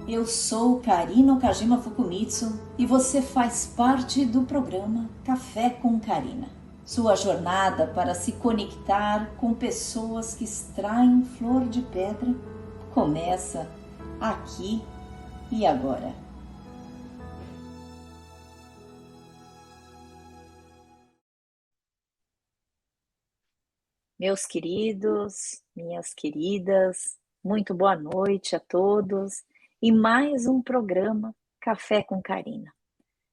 Eu sou Karina Okajima Fukumitsu e você faz parte do programa Café com Karina. Sua jornada para se conectar com pessoas que extraem flor de pedra começa aqui e agora. Meus queridos, minhas queridas, muito boa noite a todos e mais um programa Café com Karina.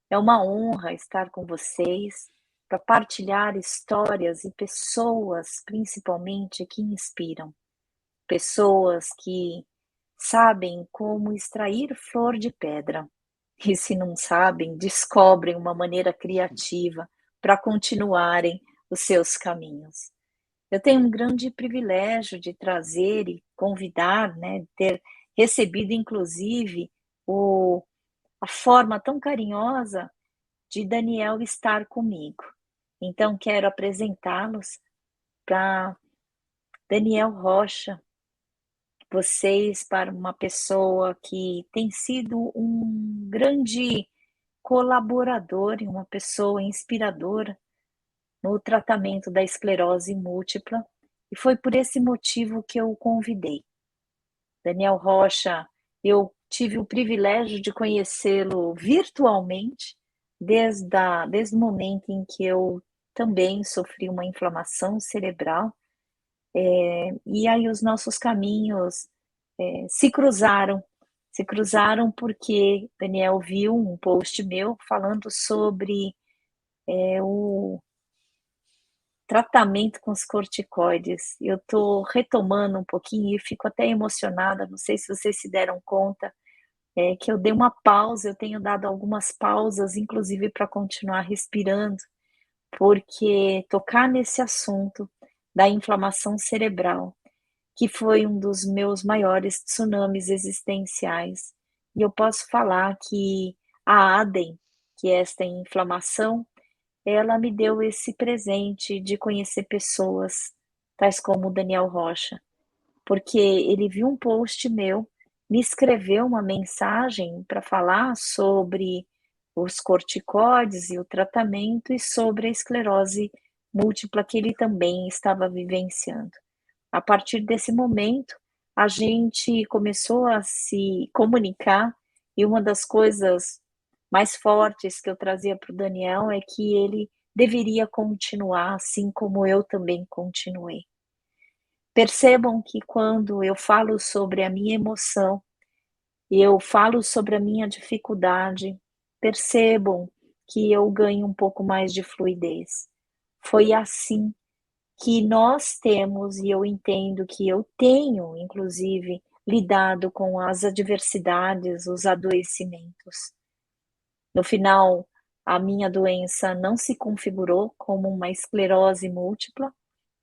É uma honra estar com vocês para partilhar histórias e pessoas, principalmente, que inspiram. Pessoas que sabem como extrair flor de pedra. E se não sabem, descobrem uma maneira criativa para continuarem os seus caminhos. Eu tenho um grande privilégio de trazer e convidar, ter recebido, inclusive, a forma tão carinhosa de Daniel estar comigo. Então, quero apresentá-los para Daniel Rocha, vocês, para uma pessoa que tem sido um grande colaborador e uma pessoa inspiradora no tratamento da esclerose múltipla, e foi por esse motivo que eu o convidei. Daniel Rocha, eu tive o privilégio de conhecê-lo virtualmente, desde o momento em que eu também sofri uma inflamação cerebral, e aí os nossos caminhos se cruzaram porque Daniel viu um post meu falando sobre o tratamento com os corticoides. Eu estou retomando um pouquinho e fico até emocionada, não sei se vocês se deram conta, que eu dei uma pausa, eu tenho dado algumas pausas, inclusive para continuar respirando, porque tocar nesse assunto da inflamação cerebral, que foi um dos meus maiores tsunamis existenciais, e eu posso falar que a ADEM, que é esta inflamação, ela me deu esse presente de conhecer pessoas tais como o Daniel Rocha, porque ele viu um post meu, me escreveu uma mensagem para falar sobre os corticoides e o tratamento e sobre a esclerose múltipla que ele também estava vivenciando. A partir desse momento, a gente começou a se comunicar e uma das coisas mais fortes que eu trazia para o Daniel é que ele deveria continuar assim como eu também continuei. Percebam que quando eu falo sobre a minha emoção, eu falo sobre a minha dificuldade, percebam que eu ganho um pouco mais de fluidez. Foi assim que nós temos, e eu entendo que eu tenho, inclusive, lidado com as adversidades, os adoecimentos. No final, a minha doença não se configurou como uma esclerose múltipla,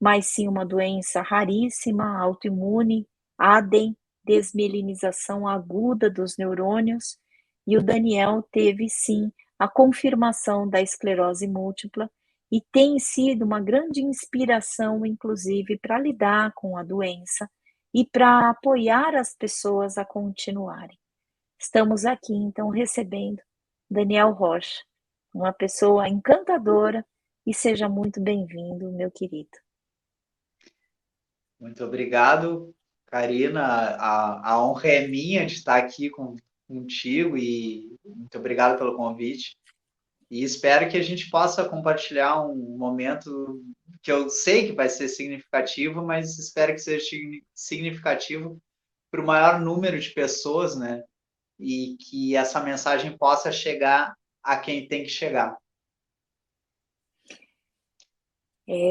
mas sim uma doença raríssima, autoimune, ADEM, desmielinização aguda dos neurônios, e o Daniel teve sim a confirmação da esclerose múltipla e tem sido uma grande inspiração, inclusive, para lidar com a doença e para apoiar as pessoas a continuarem. Estamos aqui, então, recebendo Daniel Rocha, uma pessoa encantadora, e seja muito bem-vindo, meu querido. Muito obrigado, Karina. A honra é minha de estar aqui contigo e muito obrigado pelo convite. E espero que a gente possa compartilhar um momento que eu sei que vai ser significativo, mas espero que seja significativo para o maior número de pessoas, né? E que essa mensagem possa chegar a quem tem que chegar.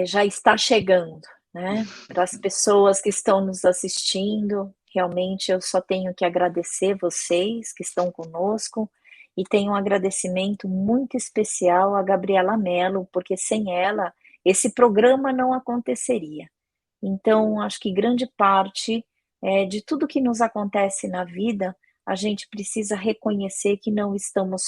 Já está chegando, né? Para as pessoas que estão nos assistindo, realmente eu só tenho que agradecer vocês que estão conosco e tenho um agradecimento muito especial a Gabriela Mello, porque sem ela esse programa não aconteceria. Então, acho que grande parte de tudo que nos acontece na vida, a gente precisa reconhecer que não estamos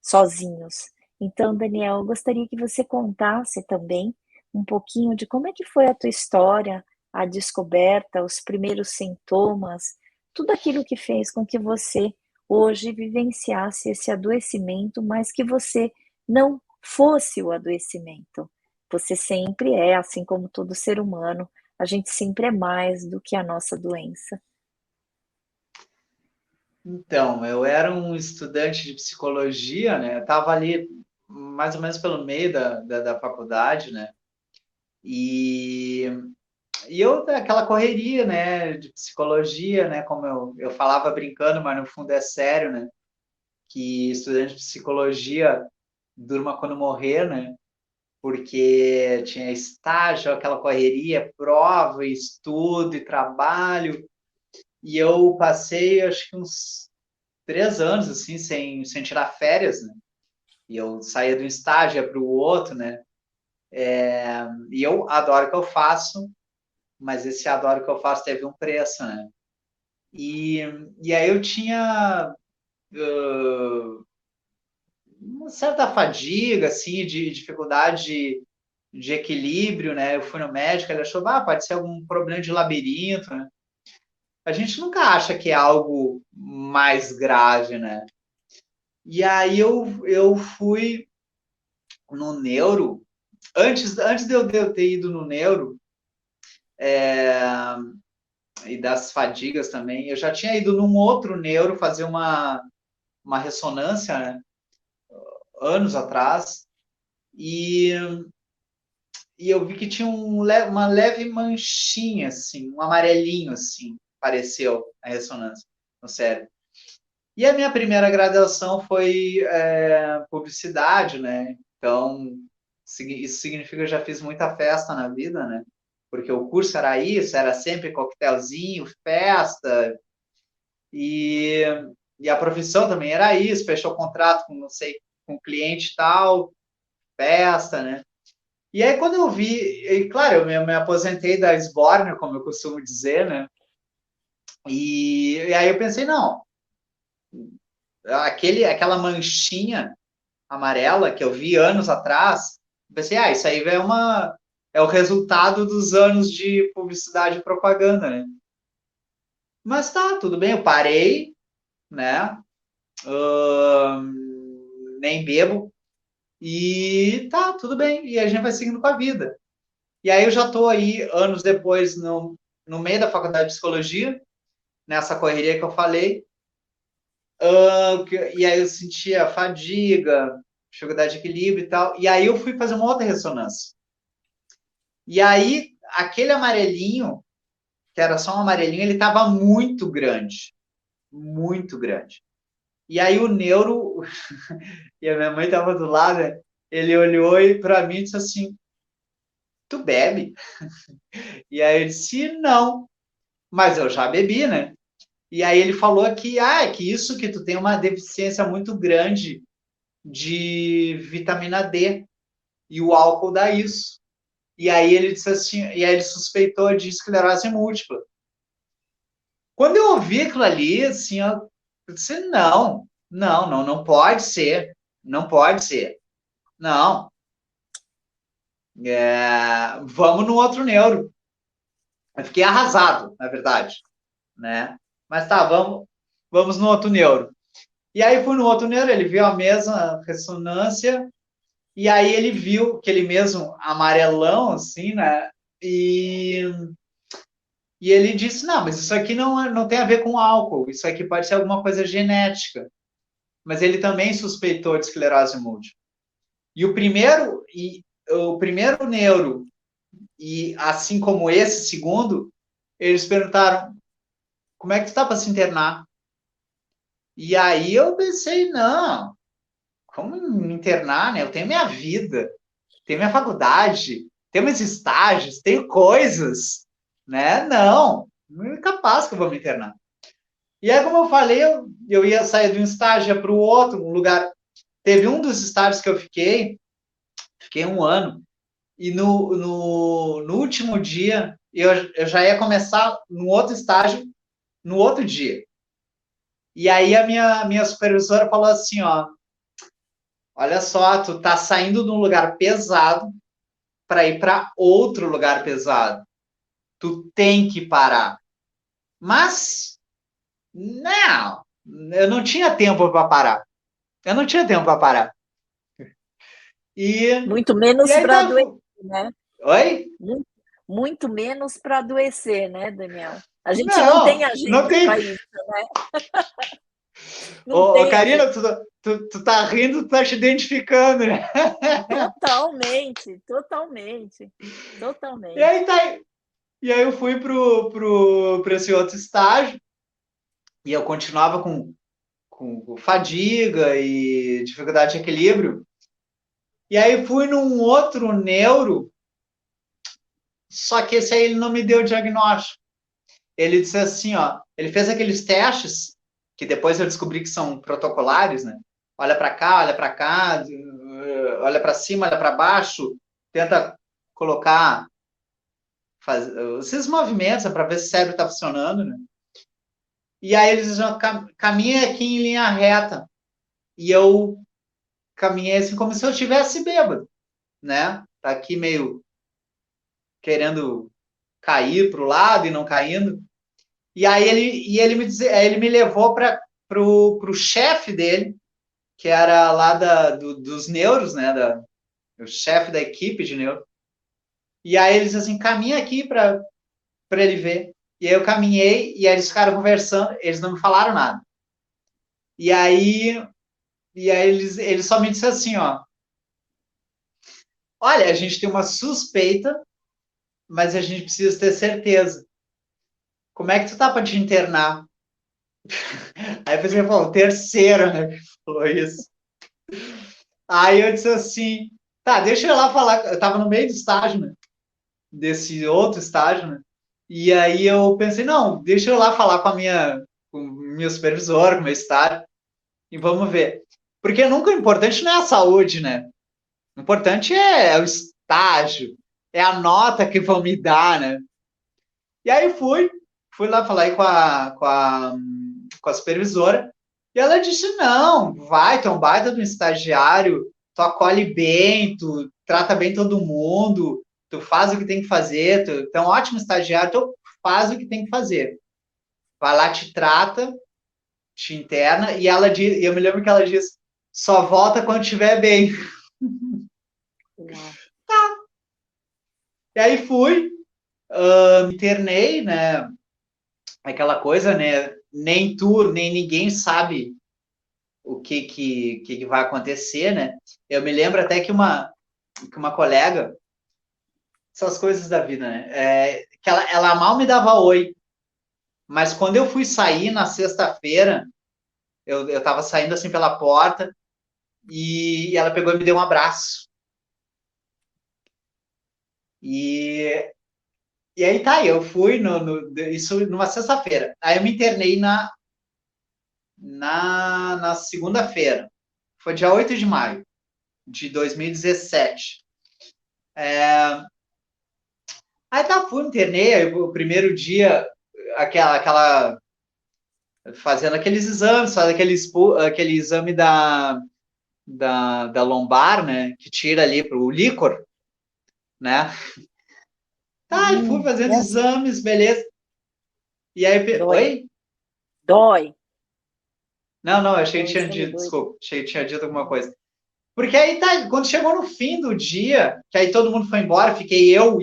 sozinhos. Então, Daniel, eu gostaria que você contasse também um pouquinho de como é que foi a tua história, a descoberta, os primeiros sintomas, tudo aquilo que fez com que você hoje vivenciasse esse adoecimento, mas que você não fosse o adoecimento. Você sempre é, assim como todo ser humano, a gente sempre é mais do que a nossa doença. Então, eu era um estudante de psicologia, né? Eu estava ali mais ou menos pelo meio da faculdade, né? E, e eu, aquela correria, né, de psicologia, né? Como eu falava brincando, mas no fundo é sério, né? Que estudante de psicologia durma quando morrer, né? Porque tinha estágio, aquela correria, prova, estudo e trabalho. E eu passei, acho que uns 3 anos, assim, sem tirar férias, né? E eu saía de um estágio para o outro, né? E eu adoro o que eu faço, mas esse adoro o que eu faço teve um preço, né? E, e aí eu tinha uma certa fadiga, assim, de dificuldade de equilíbrio, né? Eu fui no médico, ele achou, pode ser algum problema de labirinto, né? A gente nunca acha que é algo mais grave, né? E aí eu fui no neuro, antes de eu ter ido no neuro, e das fadigas também, eu já tinha ido num outro neuro fazer uma ressonância, né? Anos atrás, e, e eu vi que tinha uma leve manchinha, assim, um amarelinho, assim, apareceu a ressonância no cérebro. E a minha primeira graduação foi publicidade, né? Então, isso significa que eu já fiz muita festa na vida, né? Porque o curso era isso, era sempre coquetelzinho, festa, e, e a profissão também era isso, fechou contrato com, não sei, com cliente e tal, festa, né? E aí quando eu vi, e claro, eu me aposentei da esbórnia, como eu costumo dizer, né? E aí eu pensei, não, aquela manchinha amarela que eu vi anos atrás, pensei, isso aí é o resultado dos anos de publicidade e propaganda, né? Mas tá, tudo bem, eu parei, né? Nem bebo, e tá, tudo bem, e a gente vai seguindo com a vida. E aí eu já tô aí, anos depois, no meio da faculdade de psicologia, nessa correria que eu falei, e aí eu sentia fadiga, dificuldade de equilíbrio e tal. E aí eu fui fazer uma outra ressonância. E aí, aquele amarelinho, que era só um amarelinho, ele estava muito grande. Muito grande. E aí o neuro, e a minha mãe estava do lado, né? Ele olhou e para mim disse assim: Tu bebe? E aí eu disse: Não, mas eu já bebi, né? E aí ele falou que isso que tu tem uma deficiência muito grande de vitamina D e o álcool dá isso. E aí ele disse assim, e aí ele suspeitou de esclerose múltipla. Quando eu ouvi aquilo ali, assim, eu disse, não pode ser, não pode ser, não, vamos no outro neuro. Eu fiquei arrasado, na verdade, né? Mas tá, vamos no outro neuro. E aí fui no outro neuro, ele viu a mesma ressonância, e aí ele viu aquele mesmo amarelão, assim, né? E ele disse: Não, mas isso aqui não tem a ver com álcool, isso aqui pode ser alguma coisa genética. Mas ele também suspeitou de esclerose múltipla. E o primeiro neuro, e assim como esse segundo, eles perguntaram: Como é que tu está para se internar? E aí eu pensei: Não, como me internar, né? Eu tenho minha vida, tenho minha faculdade, tenho meus estágios, tenho coisas, né? Não, não é capaz que eu vou me internar. E aí, como eu falei, eu ia sair de um estágio para o outro, um lugar. Teve um dos estágios que eu fiquei um ano, e no último dia, eu já ia começar no outro estágio, no outro dia. E aí a minha supervisora falou assim, ó, olha só, tu tá saindo de um lugar pesado, para ir para outro lugar pesado. Tu tem que parar. Mas, não, eu não tinha tempo para parar. Eu não tinha tempo para parar. E, Muito e menos aí para tá. adoecer, né? Oi? Muito, muito menos para adoecer, né, Daniel? A gente não tem Não, não agenda tem. para isso, não Ô, tem agenda. Karina, tu tá rindo, tu tá te identificando, né? Totalmente, totalmente, E totalmente. aí tá. E aí eu fui para esse outro estágio e eu continuava com fadiga e dificuldade de equilíbrio. E aí fui num outro neuro, só que esse aí ele não me deu o diagnóstico. Ele disse assim, ó, ele fez aqueles testes que depois eu descobri que são protocolares, né? Olha para cá, olha para cima, olha para baixo, tenta colocar esses movimentos para ver se o cérebro está funcionando, né? E aí eles já caminha aqui em linha reta. E eu caminhei assim como se eu estivesse bêbado, né? Tá aqui meio querendo cair para o lado e não caindo. Aí ele me levou para pro chefe dele, que era lá dos neuros, né? O chefe da equipe de neuro. E aí eles assim, caminha aqui para ele ver. E aí eu caminhei e aí eles ficaram conversando, eles não me falaram nada. E aí, eles só me disseram assim, ó, olha, a gente tem uma suspeita, mas a gente precisa ter certeza. Como é que tu tá para te internar? Aí a pessoa falou, terceiro, né? Falou isso. Aí eu disse assim, tá, deixa eu lá falar. Eu tava no meio do estágio, né? Desse outro estágio, né? E aí eu pensei, não, deixa eu lá falar com minha supervisora, com o meu estágio, e vamos ver. Porque nunca o importante não é a saúde, né? O importante é o estágio, é a nota que vão me dar, né? E aí fui lá falar aí com a supervisora, e ela disse, não, vai, tu é um baita de um estagiário, tu acolhe bem, tu trata bem todo mundo, tu faz o que tem que fazer, tu é um ótimo estagiário, tu faz o que tem que fazer. Vai lá, te trata, te interna, e eu me lembro que ela disse, só volta quando estiver bem. Uau. E aí fui, me internei, né? Aquela coisa, né? Nem tu, nem ninguém sabe o que vai acontecer, né? Eu me lembro até que uma colega, essas coisas da vida, né? Que ela mal me dava oi, mas quando eu fui sair na sexta-feira, eu tava saindo assim pela porta e ela pegou e me deu um abraço. E, e aí tá, eu fui isso numa sexta-feira. Aí eu me internei na segunda-feira. Foi dia 8 de maio de 2017. Aí tá, fui, internei, aí o primeiro dia, aquela fazendo aqueles exames, faz aquele exame da lombar, né, que tira ali pro líquor, né? Tá, e fui fazendo Nossa, exames, beleza. E aí, dói, oi? dói. Não, não, eu achei que Aquele tinha exame dito, doido. desculpa, achei que tinha dito alguma coisa. Porque aí tá, quando chegou no fim do dia, que aí todo mundo foi embora, fiquei eu,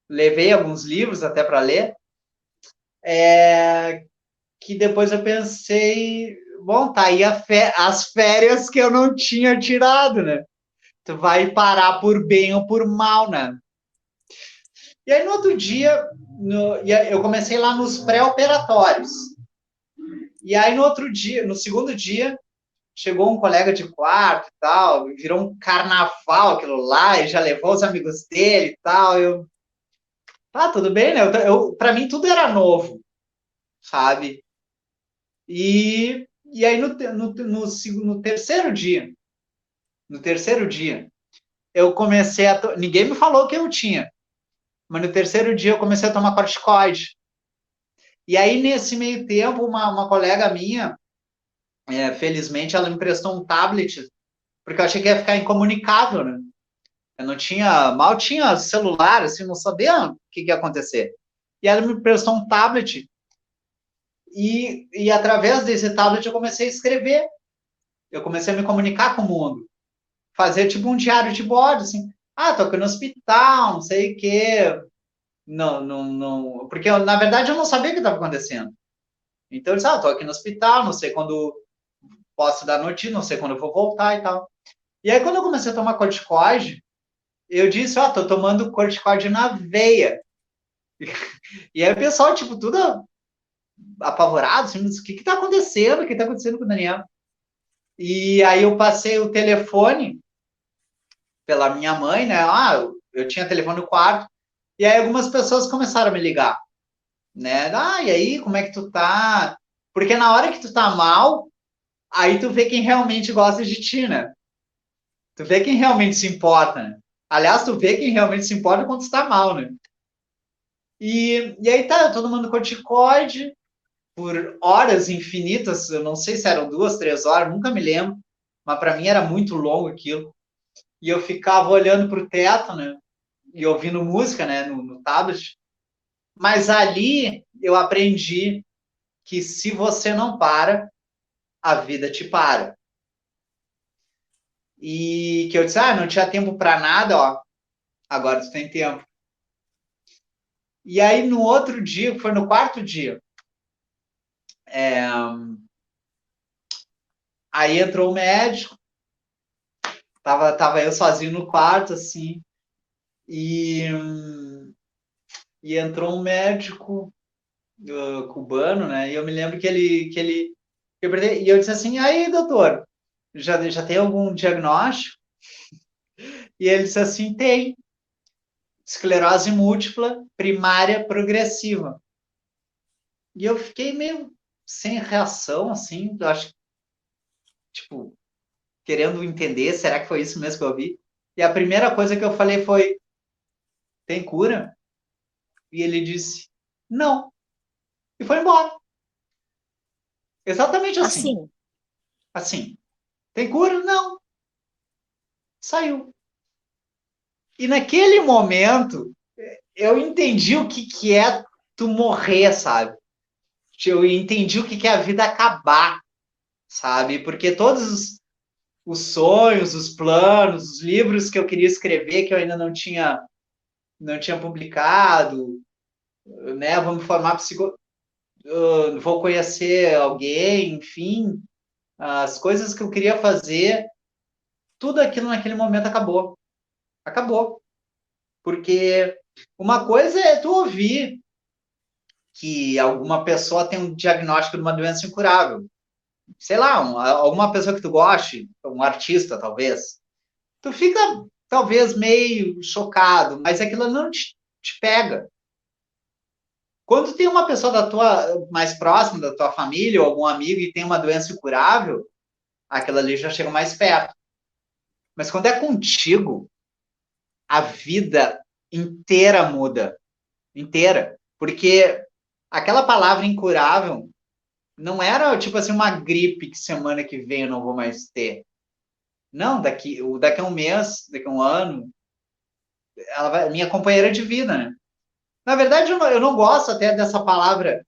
levei alguns livros até para ler, que depois eu pensei, bom, tá aí as férias que eu não tinha tirado, né? Tu vai parar por bem ou por mal, né? E aí no outro dia, eu comecei lá nos pré-operatórios. E aí no outro dia, no segundo dia, chegou um colega de quarto e tal, virou um carnaval aquilo lá, e já levou os amigos dele e tal. Tá, tudo bem, né? Para mim tudo era novo, sabe? E aí no terceiro dia, eu comecei ninguém me falou que eu tinha, mas no terceiro dia eu comecei a tomar corticoide. E aí nesse meio tempo, uma colega minha, felizmente, ela me emprestou um tablet, porque eu achei que ia ficar incomunicável, né? Eu não tinha, mal tinha celular, assim, não sabia o que ia acontecer. E ela me prestou um tablet e através desse tablet eu comecei a escrever. Eu comecei a me comunicar com o mundo. Fazer tipo um diário de bordo, assim. Ah, tô aqui no hospital, não sei o quê. Não, não, não. Porque, na verdade, eu não sabia o que estava acontecendo. Então, eu disse, tô aqui no hospital, não sei quando posso dar notícia, não sei quando eu vou voltar e tal. E aí, quando eu comecei a tomar corticoide, eu disse, tô tomando corticoide na veia. E aí o pessoal, tipo, tudo apavorado, assim, o que tá acontecendo? O que tá acontecendo com o Daniel? E aí eu passei o telefone pela minha mãe, né? Eu tinha telefone no quarto. E aí algumas pessoas começaram a me ligar, né? E aí, como é que tu tá? Porque na hora que tu tá mal, aí tu vê quem realmente gosta de ti, né? Tu vê quem realmente se importa, né? Aliás, tu vê quem realmente se importa quando tu tá mal, né? E aí tá, todo mundo corticoide por horas infinitas, eu não sei se eram 2, 3 horas, nunca me lembro, mas para mim era muito longo aquilo. E eu ficava olhando pro teto, né? E ouvindo música, né? No tablet. Mas ali eu aprendi que se você não para, a vida te para. E que eu disse, não tinha tempo para nada, ó. Agora tu tem tempo. E aí no outro dia, foi no quarto dia, aí entrou o médico, tava eu sozinho no quarto, assim, e, e entrou um médico cubano, né? E eu me lembro e eu disse assim, aí, doutor, já tem algum diagnóstico? E ele disse assim, tem, esclerose múltipla primária progressiva. E eu fiquei meio sem reação, assim, eu acho, tipo, querendo entender, será que foi isso mesmo que eu vi? E a primeira coisa que eu falei foi, tem cura? E ele disse, não. E foi embora. Exatamente assim. Assim, Assim, tem cura? Não. Saiu. E naquele momento, eu entendi o que é tu morrer, sabe? Eu entendi o que é a vida acabar, sabe? Porque todos os sonhos, os planos, os livros que eu queria escrever, que eu ainda não tinha publicado, né? Vou me formar vou conhecer alguém, enfim, as coisas que eu queria fazer, tudo aquilo naquele momento acabou. Acabou. Porque uma coisa é tu ouvir que alguma pessoa tem um diagnóstico de uma doença incurável. Sei lá, alguma pessoa que tu goste, um artista talvez. Tu fica talvez meio chocado, mas aquilo não te pega. Quando tem uma pessoa da tua mais próxima, da tua família ou algum amigo e tem uma doença incurável, aquilo ali já chega mais perto. Mas quando é contigo, a vida inteira muda, inteira, porque aquela palavra incurável não era tipo assim uma gripe que semana que vem eu não vou mais ter. Não, daqui a um mês, daqui a um ano, ela vai minha companheira de vida, né? Na verdade, eu não gosto até dessa palavra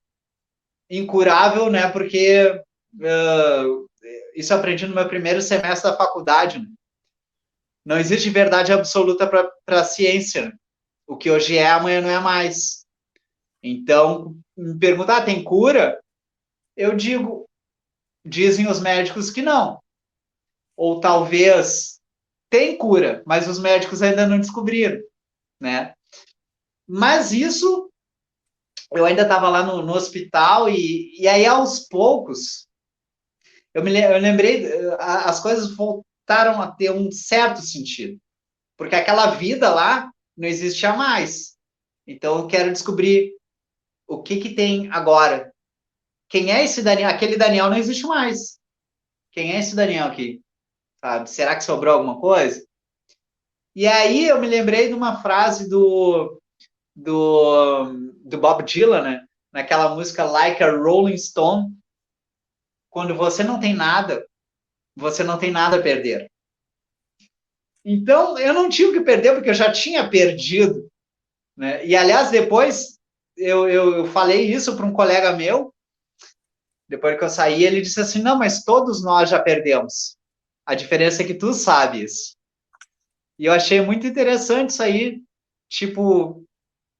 incurável, né? Porque isso eu aprendi no meu primeiro semestre da faculdade. Né? Não existe verdade absoluta para a ciência. Né? O que hoje é, amanhã não é mais. Então, me perguntar, tem cura? Eu digo, dizem os médicos que não. Ou talvez tem cura, mas os médicos ainda não descobriram, né? Mas isso, eu ainda estava lá no hospital e aí aos poucos, eu lembrei, as coisas voltaram a ter um certo sentido, porque aquela vida lá não existia mais. Então eu quero descobrir o que tem agora. Quem é esse Daniel? Aquele Daniel não existe mais. Quem é esse Daniel aqui? Sabe? Será que sobrou alguma coisa? E aí eu me lembrei de uma frase do Bob Dylan, né? Naquela música Like a Rolling Stone, quando você não tem nada a perder. Então, eu não tinha o que perder, porque eu já tinha perdido, né? E, aliás, depois eu falei isso para um colega meu, depois que eu saí, ele disse assim, não, mas todos nós já perdemos. A diferença é que tu sabes. E eu achei muito interessante isso aí, tipo,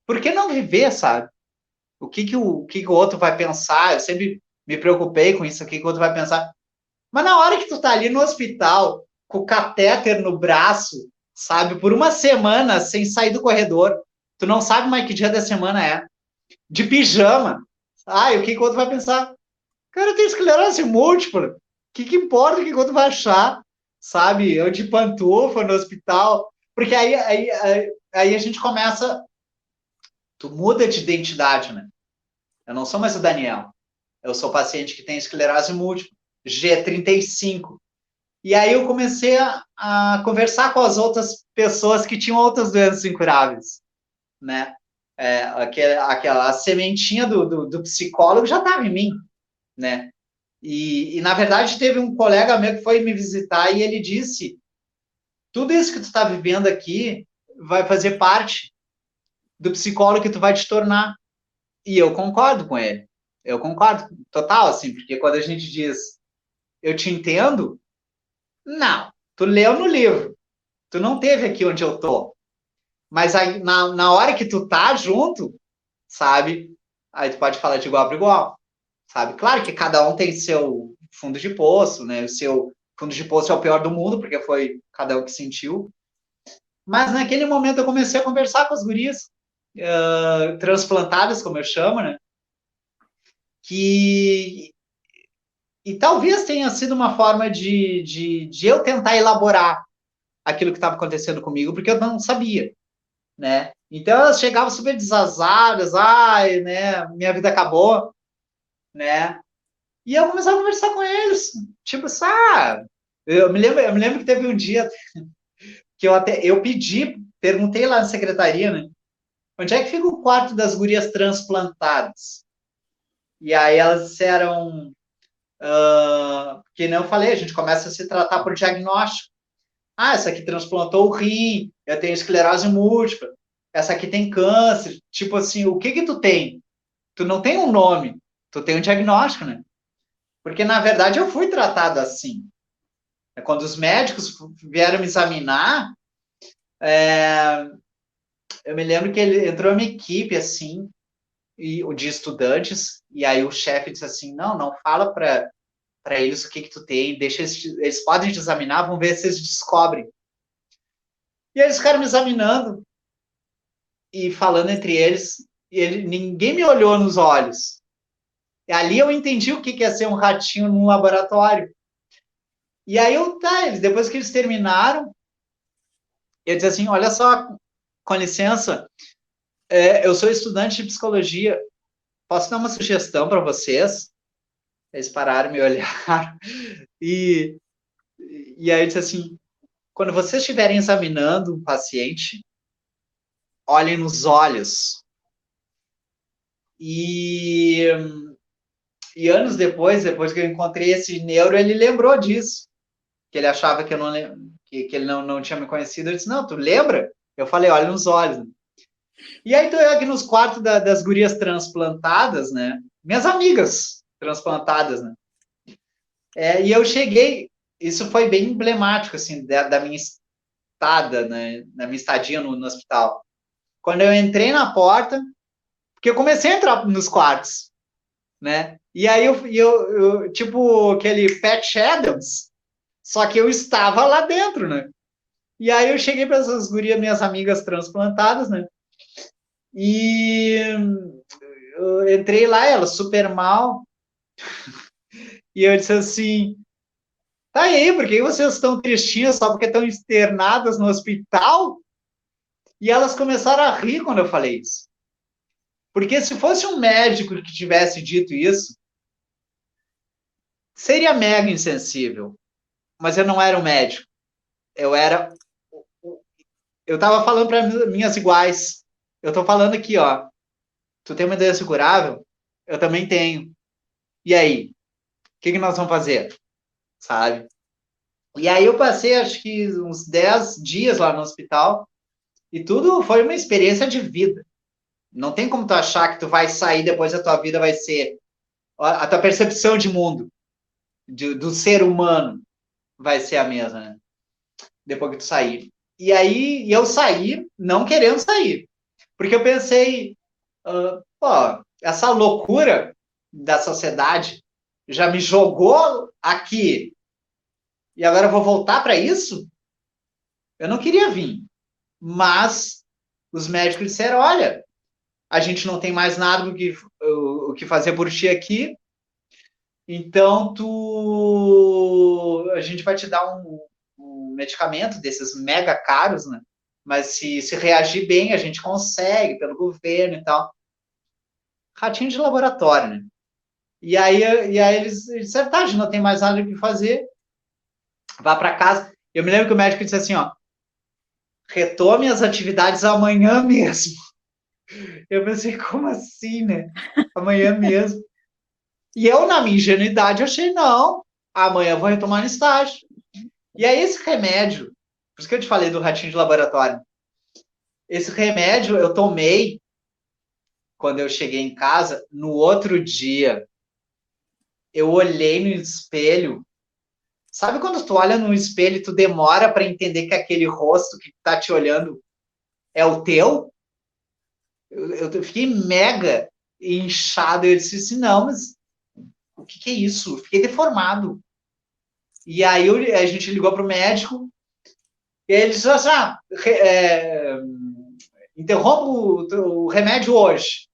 por que não viver, sabe? O que que o outro vai pensar? Eu sempre me preocupei com isso, o que que o outro vai pensar. Mas na hora que tu tá ali no hospital, com o catéter no braço, sabe, por uma semana sem sair do corredor, tu não sabe mais que dia da semana é, de pijama. Ai, o que que o outro vai pensar? Cara, tem esclerose múltipla. O que importa o que o outro vai achar? Sabe? Eu de pantufa no hospital. Porque aí a gente começa. Tu muda de identidade, né? Eu não sou mais o Daniel. Eu sou paciente que tem esclerose múltipla, G35. E aí eu comecei a conversar com as outras pessoas que tinham outras doenças incuráveis, né? Aquela sementinha do psicólogo já estava em mim, né? Na verdade, teve um colega meu que foi me visitar e ele disse: tudo isso que tu está vivendo aqui vai fazer parte do psicólogo que tu vai te tornar. E eu concordo com ele. Eu concordo total, assim, porque quando a gente diz eu te entendo, não, tu leu no livro, tu não teve aqui onde eu tô. Mas aí, na hora que tu tá junto, sabe? Aí tu pode falar de igual para igual, sabe? Claro que cada um tem seu fundo de poço, né? O seu fundo de poço é o pior do mundo, porque foi cada um que sentiu. Mas naquele momento eu comecei a conversar com as gurias, transplantadas, como eu chamo, né? Que e talvez tenha sido uma forma de eu tentar elaborar aquilo que estava acontecendo comigo, porque eu não sabia, né? Então elas chegavam super desazadas, ai, né? Minha vida acabou, né? E eu começava a conversar com eles, tipo, sabe? Eu me lembro que teve um dia que eu pedi, perguntei lá na secretaria, né? Onde é que fica o quarto das gurias transplantadas? E aí elas disseram, que não eu falei, a gente começa a se tratar por diagnóstico. Ah, essa aqui transplantou o rim, eu tenho esclerose múltipla, essa aqui tem câncer. Tipo assim, o que que tu tem? Tu não tem um nome, tu tem um diagnóstico, né? Porque na verdade eu fui tratado assim. Quando os médicos vieram me examinar, eu me lembro que ele entrou uma equipe assim, e o de estudantes, e aí o chefe disse assim: não, não fala para eles o que que tu tem, deixa eles podem te examinar, vão ver se eles descobrem. E aí eles ficaram me examinando e falando entre eles, e ninguém me olhou nos olhos. E ali eu entendi o que que é ser um ratinho num laboratório. E aí depois que eles terminaram, eu disse assim: olha só, com licença, eu sou estudante de psicologia, posso dar uma sugestão para vocês? Eles pararam, me olharam, e, e aí eu disse assim: quando vocês estiverem examinando um paciente, olhem nos olhos. E, e anos depois que eu encontrei esse neuro, ele lembrou disso, que ele achava que eu não que ele não tinha me conhecido. Eu disse: não, tu lembra? Eu falei: olha nos olhos. E aí tô eu aqui nos quartos das gurias transplantadas, né? Minhas amigas transplantadas, né? E eu cheguei, isso foi bem emblemático, assim, da minha estada, né? Da minha estadia no hospital. Quando eu entrei na porta, porque eu comecei a entrar nos quartos, né? E aí eu tipo aquele Pat Adams, só que eu estava lá dentro, né? E aí eu cheguei para essas gurias, minhas amigas transplantadas, né? E eu entrei lá, ela super mal, e eu disse assim: tá aí, por que vocês estão tristinhas só porque estão internadas no hospital? E elas começaram a rir quando eu falei isso. Porque se fosse um médico que tivesse dito isso, seria mega insensível. Mas eu não era um médico. Eu era. Eu estava falando para minhas iguais. Eu estou falando aqui, ó. Tu tem uma doença curável? Eu também tenho. E aí? O que nós vamos fazer? Sabe? E aí eu passei, acho que uns 10 dias lá no hospital, e tudo foi uma experiência de vida. Não tem como tu achar que tu vai sair depois, a tua vida vai ser... A tua percepção de mundo, do ser humano, vai ser a mesma, né? Depois que tu sair. E aí eu saí não querendo sair. Porque eu pensei, pô, essa loucura da sociedade já me jogou aqui e agora eu vou voltar para isso? Eu não queria vir. Mas os médicos disseram, olha, a gente não tem mais nada o que fazer por ti aqui, então a gente vai te dar um medicamento desses mega caros, né? Mas se reagir bem, a gente consegue pelo governo e tal. Ratinho de laboratório, né? E aí eles disseram, tá, a gente não tem mais nada o que fazer, vá para casa. Eu me lembro que o médico disse assim, ó, retome as atividades amanhã mesmo. Eu pensei, como assim, né? Amanhã mesmo. E eu, na minha ingenuidade, achei, não, amanhã eu vou retomar no estágio. E aí esse remédio, por isso que eu te falei do ratinho de laboratório, esse remédio eu tomei quando eu cheguei em casa, no outro dia, eu olhei no espelho. Sabe quando tu olha no espelho e tu demora para entender que aquele rosto que tá te olhando é o teu? Eu fiquei mega inchado. Eu disse assim, não, mas o que é isso? Eu fiquei deformado. E aí a gente ligou pro médico e ele disse assim, interrompa o remédio hoje.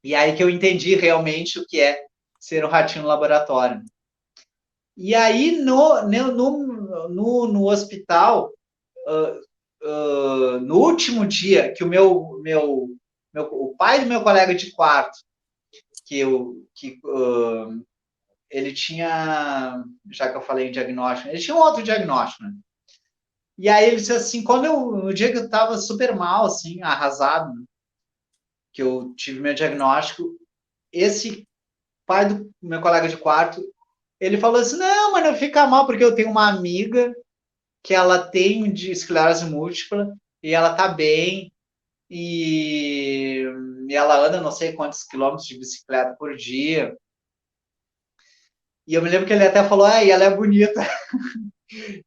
E aí que eu entendi realmente o que é ser um ratinho no laboratório. E aí no hospital, no último dia que o pai do meu colega de quarto, ele tinha, já que eu falei em diagnóstico, ele tinha um outro diagnóstico, né? E aí ele disse assim, no dia que eu estava super mal, assim, arrasado, né, que eu tive meu diagnóstico, esse pai do meu colega de quarto, ele falou assim, não, mas não fica mal, porque eu tenho uma amiga que ela tem de esclerose múltipla e ela tá bem e, e ela anda não sei quantos quilômetros de bicicleta por dia. E eu me lembro que ele até falou, e ela é bonita.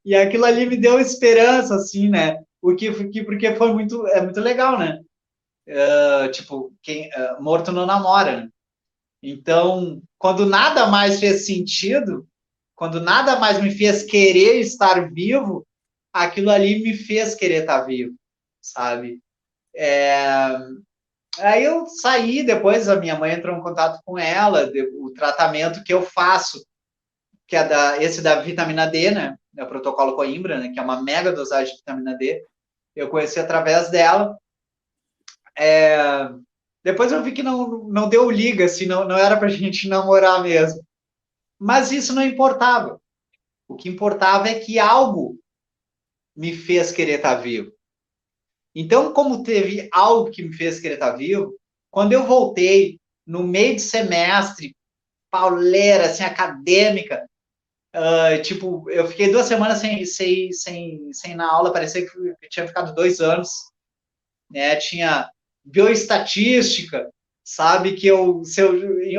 E aquilo ali me deu esperança, assim, né? Porque é muito legal, né? Tipo, morto não namora, né? Então, quando nada mais fez sentido, quando nada mais me fez querer estar vivo, aquilo ali me fez querer estar vivo, sabe? Aí eu saí, depois a minha mãe entrou em contato com ela, o tratamento que eu faço, que é esse da vitamina D, né? É o protocolo Coimbra, né? Que é uma mega dosagem de vitamina D. Eu conheci através dela. Depois eu vi que não deu liga, assim, não era pra gente namorar mesmo. Mas isso não importava. O que importava é que algo me fez querer estar vivo. Então, como teve algo que me fez querer estar vivo, quando eu voltei no meio de semestre, pauleira, assim, acadêmica, tipo, eu fiquei 2 semanas sem ir na aula, parecia que eu tinha ficado 2 anos, né? Tinha bioestatística, sabe? Eu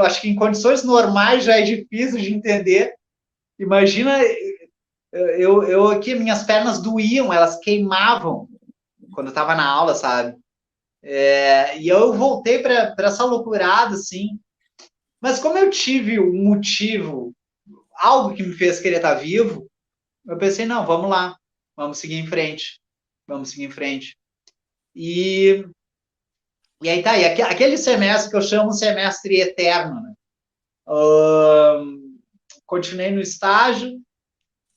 acho que em condições normais já é difícil de entender. Imagina, eu aqui, minhas pernas doíam, elas queimavam quando eu estava na aula, sabe? E eu voltei para essa loucurada, assim. Mas como eu tive um motivo, algo que me fez querer estar vivo, eu pensei, não, vamos lá, vamos seguir em frente, vamos seguir em frente. E aí tá, aquele semestre que eu chamo semestre eterno, né? Continuei no estágio,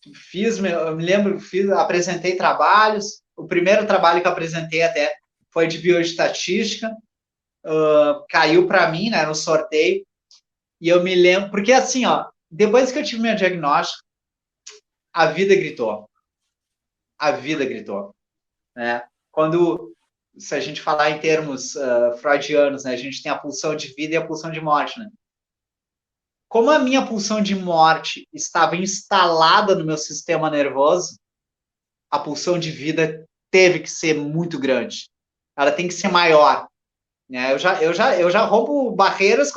eu me lembro, apresentei trabalhos, o primeiro trabalho que eu apresentei até foi de bioestatística, caiu para mim, né, no sorteio, e eu me lembro, porque assim, ó, depois que eu tive meu diagnóstico, a vida gritou, a vida gritou, né? Quando, se a gente falar em termos freudianos, né, a gente tem a pulsão de vida e a pulsão de morte, né? como a minha pulsão de morte estava instalada no meu sistema nervoso, a pulsão de vida teve que ser muito grande. Ela tem que ser maior. Né? Eu já rompo barreiras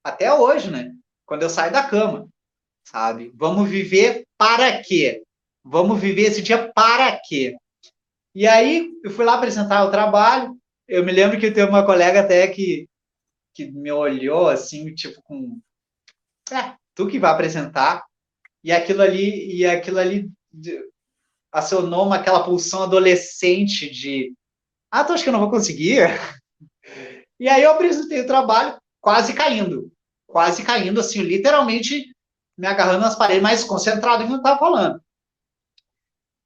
até hoje, né? Quando eu saio da cama, sabe? Vamos viver para quê? Vamos viver esse dia para quê? E aí, eu fui lá apresentar o trabalho. Eu me lembro que eu tenho uma colega até que me olhou assim, tipo, tu que vai apresentar. E aquilo ali acionou aquela pulsão adolescente de, tu acha que eu não vou conseguir? E aí eu apresentei o trabalho quase caindo, assim, literalmente me agarrando nas paredes, mas concentrado em que eu estava falando.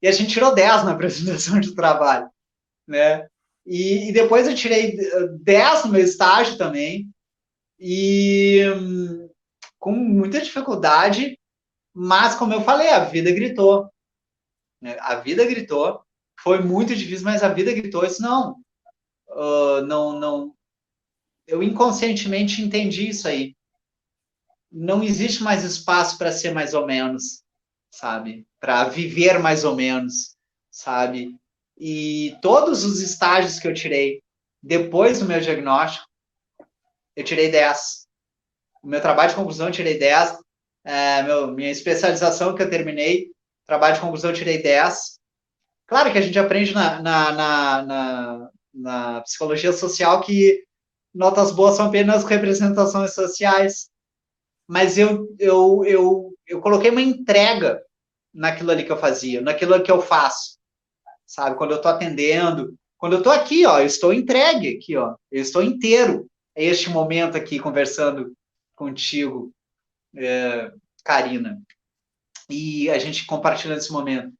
E a gente tirou 10 na apresentação de trabalho, né? E depois eu tirei 10 no meu estágio também, e com muita dificuldade, mas como eu falei, a vida gritou, né? A vida gritou, foi muito difícil, mas a vida gritou, isso não, não, eu inconscientemente entendi isso aí. Não existe mais espaço para ser mais ou menos, sabe? Para viver mais ou menos, sabe? E todos os estágios que eu tirei depois do meu diagnóstico, eu tirei 10. O meu trabalho de conclusão eu tirei 10. Minha especialização que eu terminei, trabalho de conclusão eu tirei 10. Claro que a gente aprende na psicologia social que notas boas são apenas representações sociais, mas eu coloquei uma entrega naquilo ali que eu fazia, naquilo que eu faço, sabe? Quando eu estou atendendo, quando eu estou aqui, ó, eu estou entregue aqui, ó, eu estou inteiro. É este momento aqui conversando contigo, Karina, e a gente compartilhando esse momento.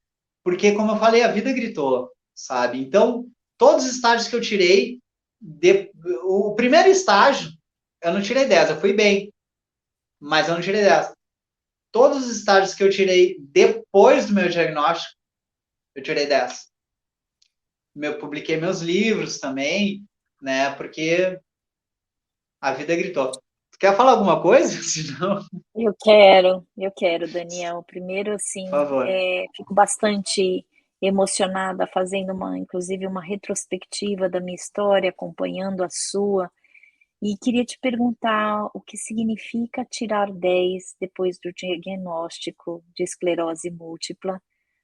Porque, como eu falei, a vida gritou, sabe? Então, todos os estágios que eu tirei, o primeiro estágio, eu não tirei 10, eu fui bem, mas eu não tirei 10. Todos os estágios que eu tirei depois do meu diagnóstico, eu tirei 10. Publiquei meus livros também, né? Porque a vida gritou. Tu quer falar alguma coisa? Senão, Eu quero, Daniel. Primeiro, por assim, favor. fico bastante emocionada fazendo inclusive uma retrospectiva da minha história, acompanhando a sua. E queria te perguntar o que significa tirar 10 depois do diagnóstico de esclerose múltipla,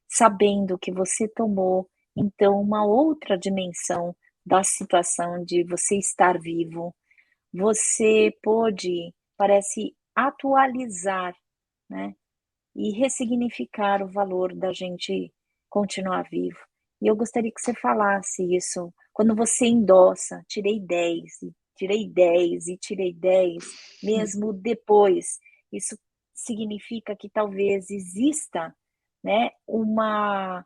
sabendo que você tomou, então, uma outra dimensão da situação de você estar vivo. Você pôde, parece, atualizar, né? E ressignificar o valor da gente continuar vivo. E eu gostaria que você falasse isso. Quando você endossa, tirei 10 e tirei 10, mesmo depois, isso significa que talvez exista, né, uma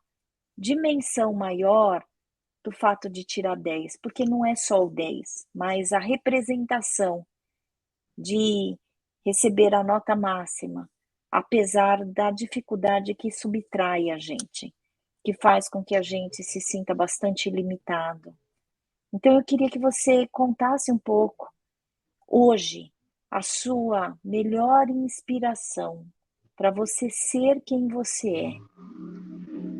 dimensão maior do fato de tirar 10, porque não é só o 10, mas a representação de receber a nota máxima, apesar da dificuldade que subtrai a gente, que faz com que a gente se sinta bastante limitado. Então eu queria que você contasse um pouco, hoje, a sua melhor inspiração para você ser quem você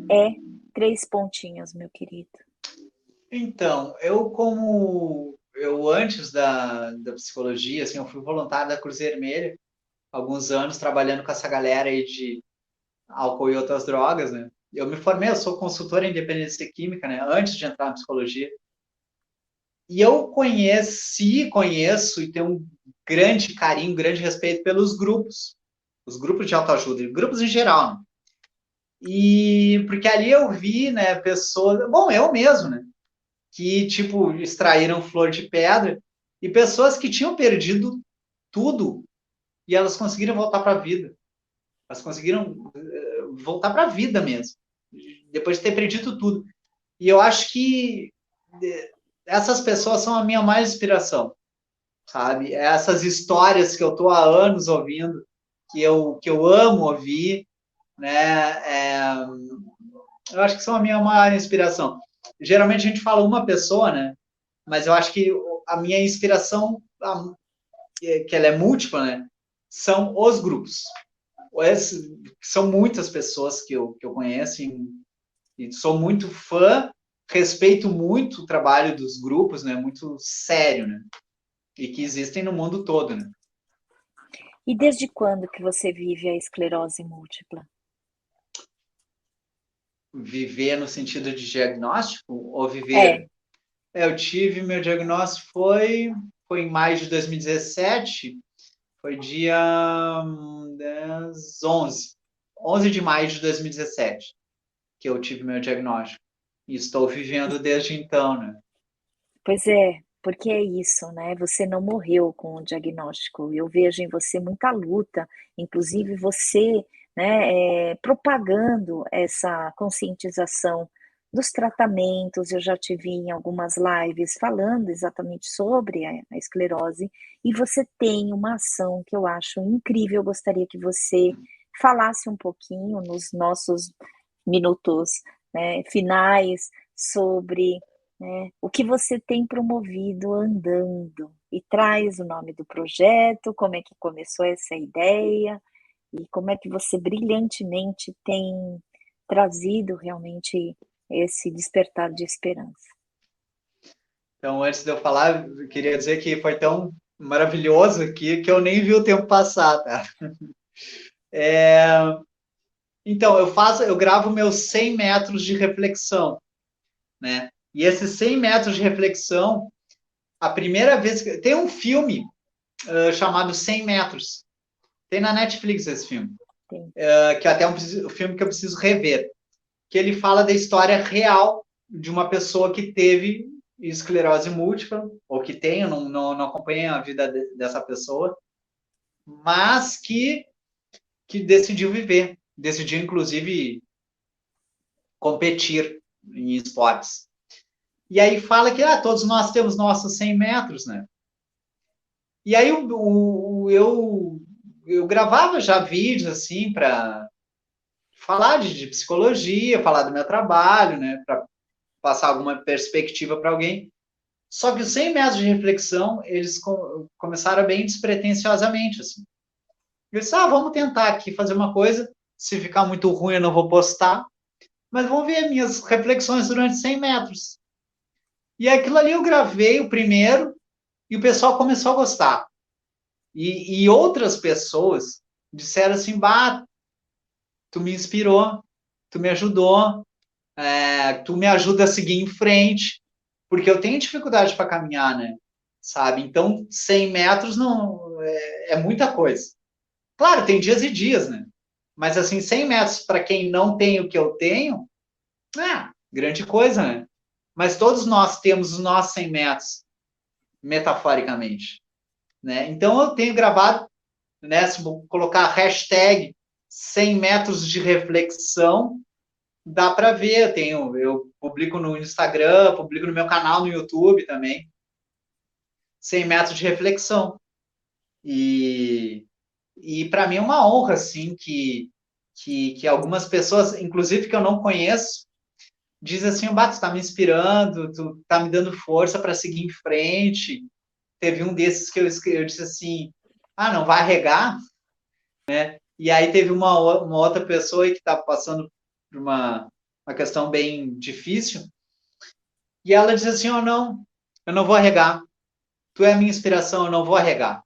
é. Três pontinhos, meu querido. Então, eu antes da psicologia, assim, eu fui voluntário da Cruz Vermelha, alguns anos trabalhando com essa galera aí de álcool e outras drogas, né? Eu me formei, eu sou consultor em dependência química, né? Antes de entrar na psicologia. E eu conheço e tenho um grande carinho, um grande respeito pelos grupos, os grupos de autoajuda, grupos em geral, né? E porque ali eu vi, né, pessoas, bom, eu mesmo, né, que tipo extraíram flor de pedra e pessoas que tinham perdido tudo e elas conseguiram voltar para a vida. Elas conseguiram voltar para a vida mesmo, depois de ter perdido tudo. E eu acho que essas pessoas são a minha mais inspiração, sabe? Essas histórias que eu tô há anos ouvindo, que eu amo ouvir, né? Eu acho que são a minha maior inspiração. Geralmente a gente fala uma pessoa, né? Mas eu acho que a minha inspiração, que ela é múltipla, né? são os grupos. São muitas pessoas que eu conheço e sou muito fã, respeito muito o trabalho dos grupos, né? Muito sério, né? E que existem no mundo todo, né? E desde quando que você vive a esclerose múltipla? Viver no sentido de diagnóstico ou viver? É, Eu tive meu diagnóstico foi em maio de 2017, foi dia 10, 11 de maio de 2017 que eu tive meu diagnóstico. E estou vivendo desde então, né? pois é, porque é isso, né? Você não morreu com o diagnóstico. Eu vejo em você muita luta, inclusive você, né, propagando essa conscientização dos tratamentos. Eu já te vi em algumas lives falando exatamente sobre a esclerose, e você tem uma ação que eu acho incrível. Eu gostaria que você falasse um pouquinho nos nossos minutos, né, finais sobre, né, o que você tem promovido andando, e traz o nome do projeto, como é que começou essa ideia e como é que você brilhantemente tem trazido realmente esse despertar de esperança. Então, antes de eu falar, eu queria dizer que foi tão maravilhoso aqui que eu nem vi o tempo passar, tá? Então, eu gravo meus 100 metros de reflexão, né? E esses 100 metros de reflexão, a primeira vez que... Tem um filme chamado 100 metros. Tem na Netflix esse filme, Tem. que é até um filme que eu preciso rever, que ele fala da história real de uma pessoa que teve esclerose múltipla, ou que tem, eu não acompanhei a vida dessa pessoa, mas que decidiu viver, decidiu inclusive competir em esportes. E aí fala que todos nós temos nossos 100 metros, né? E aí eu gravava já vídeos assim para falar de psicologia, falar do meu trabalho, né? Para passar alguma perspectiva para alguém. Só que os 100 metros de reflexão, eles começaram bem despretensiosamente, assim. Eu disse, vamos tentar aqui fazer uma coisa, se ficar muito ruim eu não vou postar, mas vamos ver minhas reflexões durante 100 metros. E aquilo ali eu gravei o primeiro e o pessoal começou a gostar. E outras pessoas disseram assim, bah, tu me inspirou, tu me ajudou, tu me ajuda a seguir em frente, porque eu tenho dificuldade para caminhar, né? Sabe? Então, 100 metros não é muita coisa. Claro, tem dias e dias, né? Mas assim, 100 metros para quem não tem o que eu tenho, grande coisa, né? Mas todos nós temos os nossos 100 metros, metaforicamente, né? Então eu tenho gravado, né? Se vou colocar a hashtag 100 metros de reflexão, dá para ver. Eu publico no Instagram, publico no meu canal no YouTube também. 100 metros de reflexão. E, e para mim é uma honra, assim, que algumas pessoas, inclusive que eu não conheço, dizem assim, Bato, tu tá me inspirando, tu tá me dando força para seguir em frente. Teve um desses que eu disse assim, não vai regar? E aí teve uma outra pessoa que está passando por uma questão bem difícil, e ela disse assim, não, eu não vou arregar. Tu é a minha inspiração, eu não vou arregar.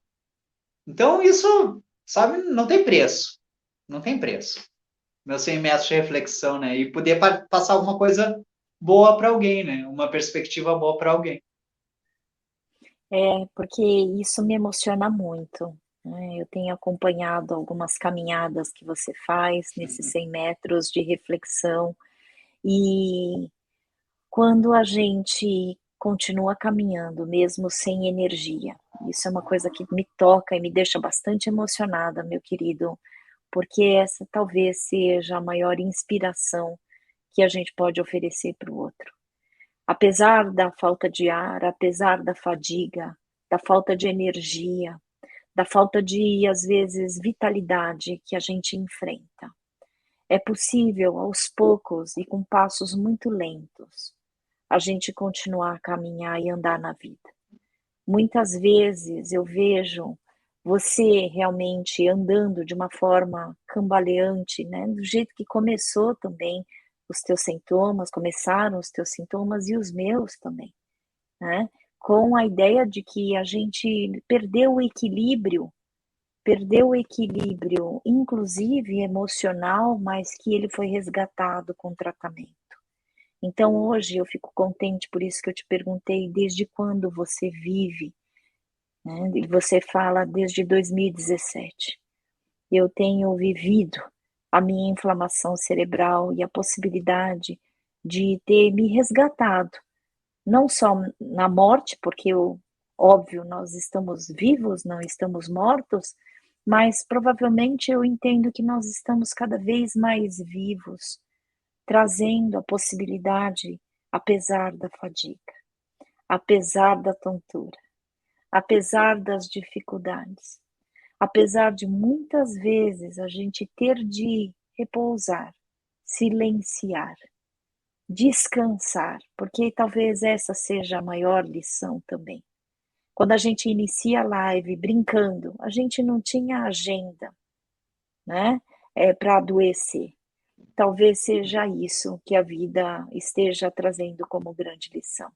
Então isso, sabe, não tem preço. Não tem preço. Meus 100 metros de reflexão, né? E poder passar alguma coisa boa para alguém, né? Uma perspectiva boa para alguém. Porque isso me emociona muito, né? Eu tenho acompanhado algumas caminhadas que você faz nesses 100 metros de reflexão, e quando a gente continua caminhando, mesmo sem energia, isso é uma coisa que me toca e me deixa bastante emocionada, meu querido, porque essa talvez seja a maior inspiração que a gente pode oferecer para o outro. Apesar da falta de ar, apesar da fadiga, da falta de energia, da falta de, às vezes, vitalidade que a gente enfrenta, é possível, aos poucos e com passos muito lentos, a gente continuar a caminhar e andar na vida. Muitas vezes eu vejo você realmente andando de uma forma cambaleante, né? Do jeito que começou também os teus sintomas, começaram os teus sintomas e os meus também, né? Com a ideia de que a gente perdeu o equilíbrio, inclusive emocional, mas que ele foi resgatado com o tratamento. Então hoje eu fico contente, por isso que eu te perguntei desde quando você vive, né? E você fala desde 2017. Eu tenho vivido a minha inflamação cerebral e a possibilidade de ter me resgatado, não só na morte, porque óbvio, nós estamos vivos, não estamos mortos, mas provavelmente eu entendo que nós estamos cada vez mais vivos, trazendo a possibilidade, apesar da fadiga, apesar da tontura, apesar das dificuldades, apesar de muitas vezes a gente ter de repousar, silenciar, descansar, porque talvez essa seja a maior lição também. Quando a gente inicia a live brincando, a gente não tinha agenda, né? Para adoecer. Talvez seja isso que a vida esteja trazendo como grande lição.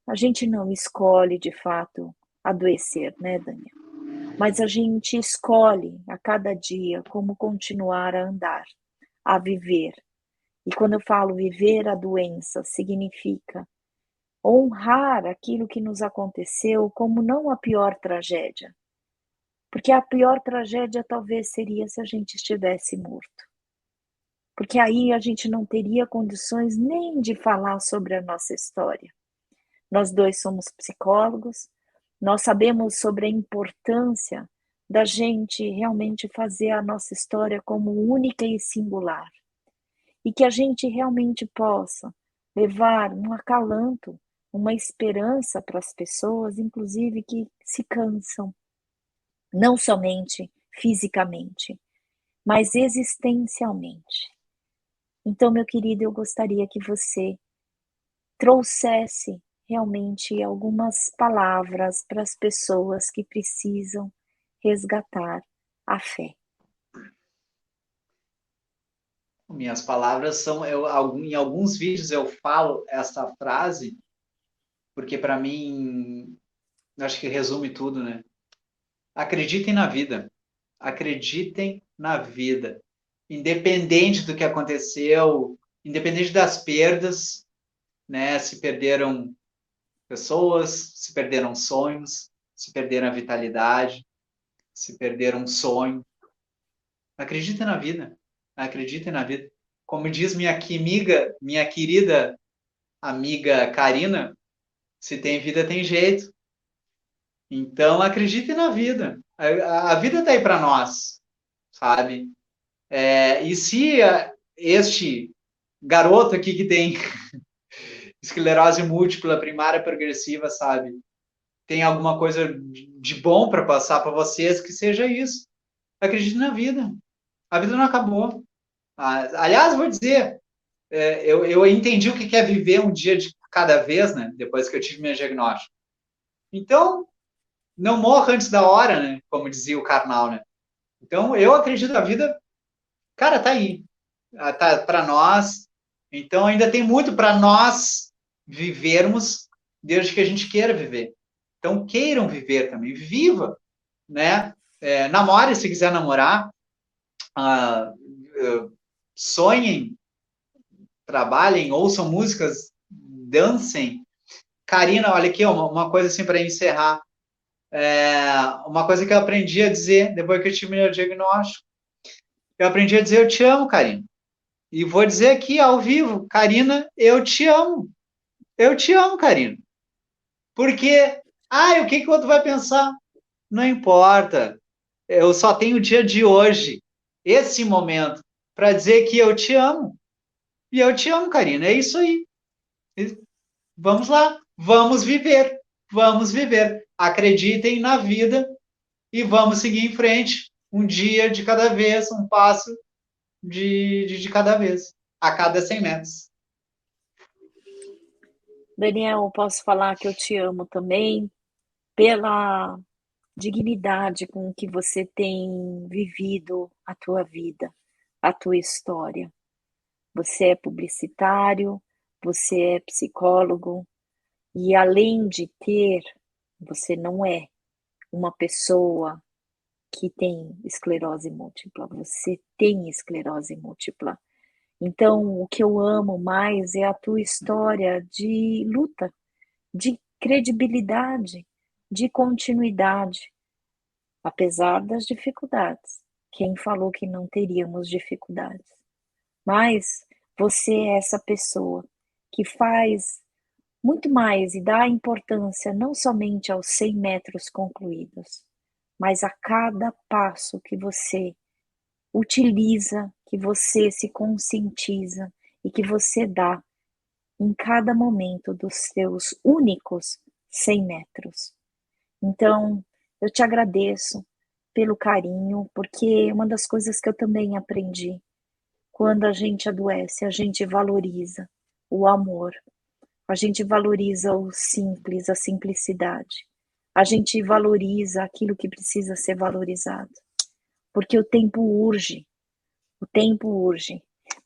A gente não escolhe, de fato, adoecer, né, Daniel? Mas a gente escolhe a cada dia como continuar a andar, a viver. E quando eu falo viver a doença, significa honrar aquilo que nos aconteceu como não a pior tragédia. Porque a pior tragédia talvez seria se a gente estivesse morto. Porque aí a gente não teria condições nem de falar sobre a nossa história. Nós dois somos psicólogos, nós sabemos sobre a importância da gente realmente fazer a nossa história como única e singular. E que a gente realmente possa levar um acalanto, uma esperança para as pessoas, inclusive que se cansam, não somente fisicamente, mas existencialmente. Então, meu querido, eu gostaria que você trouxesse realmente algumas palavras para as pessoas que precisam resgatar a fé. Minhas palavras são, em alguns vídeos eu falo essa frase, porque para mim, acho que resume tudo, né? Acreditem na vida. Acreditem na vida. Independente do que aconteceu, independente das perdas, né? Se perderam pessoas, se perderam sonhos, se perderam a vitalidade, se perderam um sonho. Acreditem na vida. Acreditem na vida. Como diz minha querida amiga Karina, se tem vida, tem jeito. Então, acredite na vida. A vida está aí para nós, sabe? E se este garoto aqui que tem esclerose múltipla primária progressiva, sabe, tem alguma coisa de bom para passar para vocês, que seja isso. Acredite na vida. A vida não acabou. Aliás, vou dizer, eu entendi o que é viver um dia de cada vez, né? Depois que eu tive minha diagnóstico. Então, não morra antes da hora, né? Como dizia o Karnal, né? Então, eu acredito na vida, cara, tá aí. Tá para nós. Então, ainda tem muito para nós vivermos desde que a gente queira viver. Então, queiram viver também. Viva, né? Namore se quiser namorar. Ah, sonhem, trabalhem, ouçam músicas, dancem. Karina, olha aqui, uma coisa assim para encerrar. Uma coisa que eu aprendi a dizer depois que eu tive meu diagnóstico. Eu aprendi a dizer eu te amo, Karina. E vou dizer aqui ao vivo, Karina, eu te amo. Eu te amo, Karina. Porque, o que o outro vai pensar? Não importa. Eu só tenho o dia de hoje, esse momento, para dizer que eu te amo. E eu te amo, Karina. É isso aí. Vamos lá. Vamos viver. Vamos viver. Acreditem na vida e vamos seguir em frente. Um dia de cada vez, um passo de cada vez, a cada 100 metros. Daniel, posso falar que eu te amo também pela dignidade com o que você tem vivido a tua vida, a tua história. Você é publicitário, você é psicólogo, e além de ter, você não é uma pessoa que tem esclerose múltipla, você tem esclerose múltipla. Então, o que eu amo mais é a tua história de luta, de credibilidade, de continuidade, apesar das dificuldades. Quem falou que não teríamos dificuldades? Mas você é essa pessoa que faz muito mais e dá importância não somente aos 100 metros concluídos, mas a cada passo que você utiliza, que você se conscientiza e que você dá em cada momento dos seus únicos 100 metros. Então, eu te agradeço pelo carinho, porque uma das coisas que eu também aprendi, quando a gente adoece, a gente valoriza o amor, a gente valoriza o simples, a simplicidade, a gente valoriza aquilo que precisa ser valorizado, porque o tempo urge,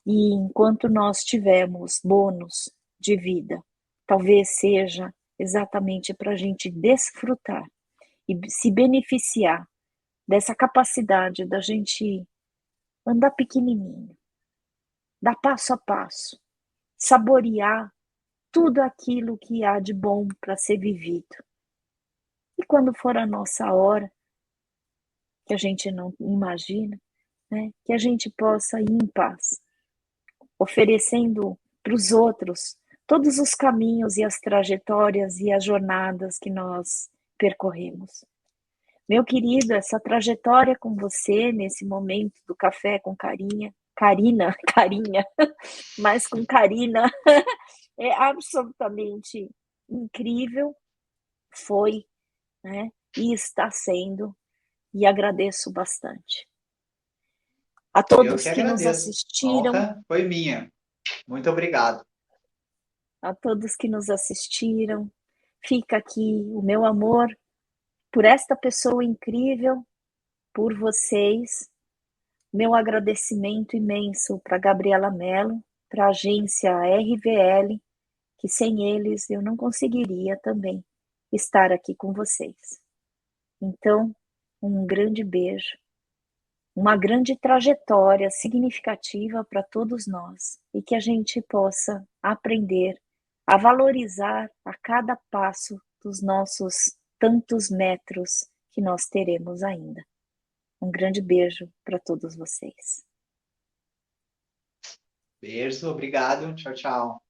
e enquanto nós tivermos bônus de vida, talvez seja exatamente para a gente desfrutar e se beneficiar dessa capacidade da gente andar pequenininho, dar passo a passo, saborear tudo aquilo que há de bom para ser vivido. E quando for a nossa hora, que a gente não imagina, né, que a gente possa ir em paz, oferecendo para os outros todos os caminhos e as trajetórias e as jornadas que nós percorremos. Meu querido, essa trajetória com você nesse momento do café com Carinha, mas com Carina, é absolutamente incrível, foi, né? E está sendo, e agradeço bastante. A Eu todos que que nos agradeço. A assistiram, honra foi minha. Muito obrigado. a todos que nos assistiram, fica aqui o meu amor por esta pessoa incrível, por vocês, meu agradecimento imenso para Gabriela Mello, para a agência RVL, que sem eles eu não conseguiria também estar aqui com vocês. Então, um grande beijo, uma grande trajetória significativa para todos nós e que a gente possa aprender a valorizar a cada passo dos nossos tantos metros que nós teremos ainda. Um grande beijo para todos vocês. Beijo, obrigado. Tchau, tchau.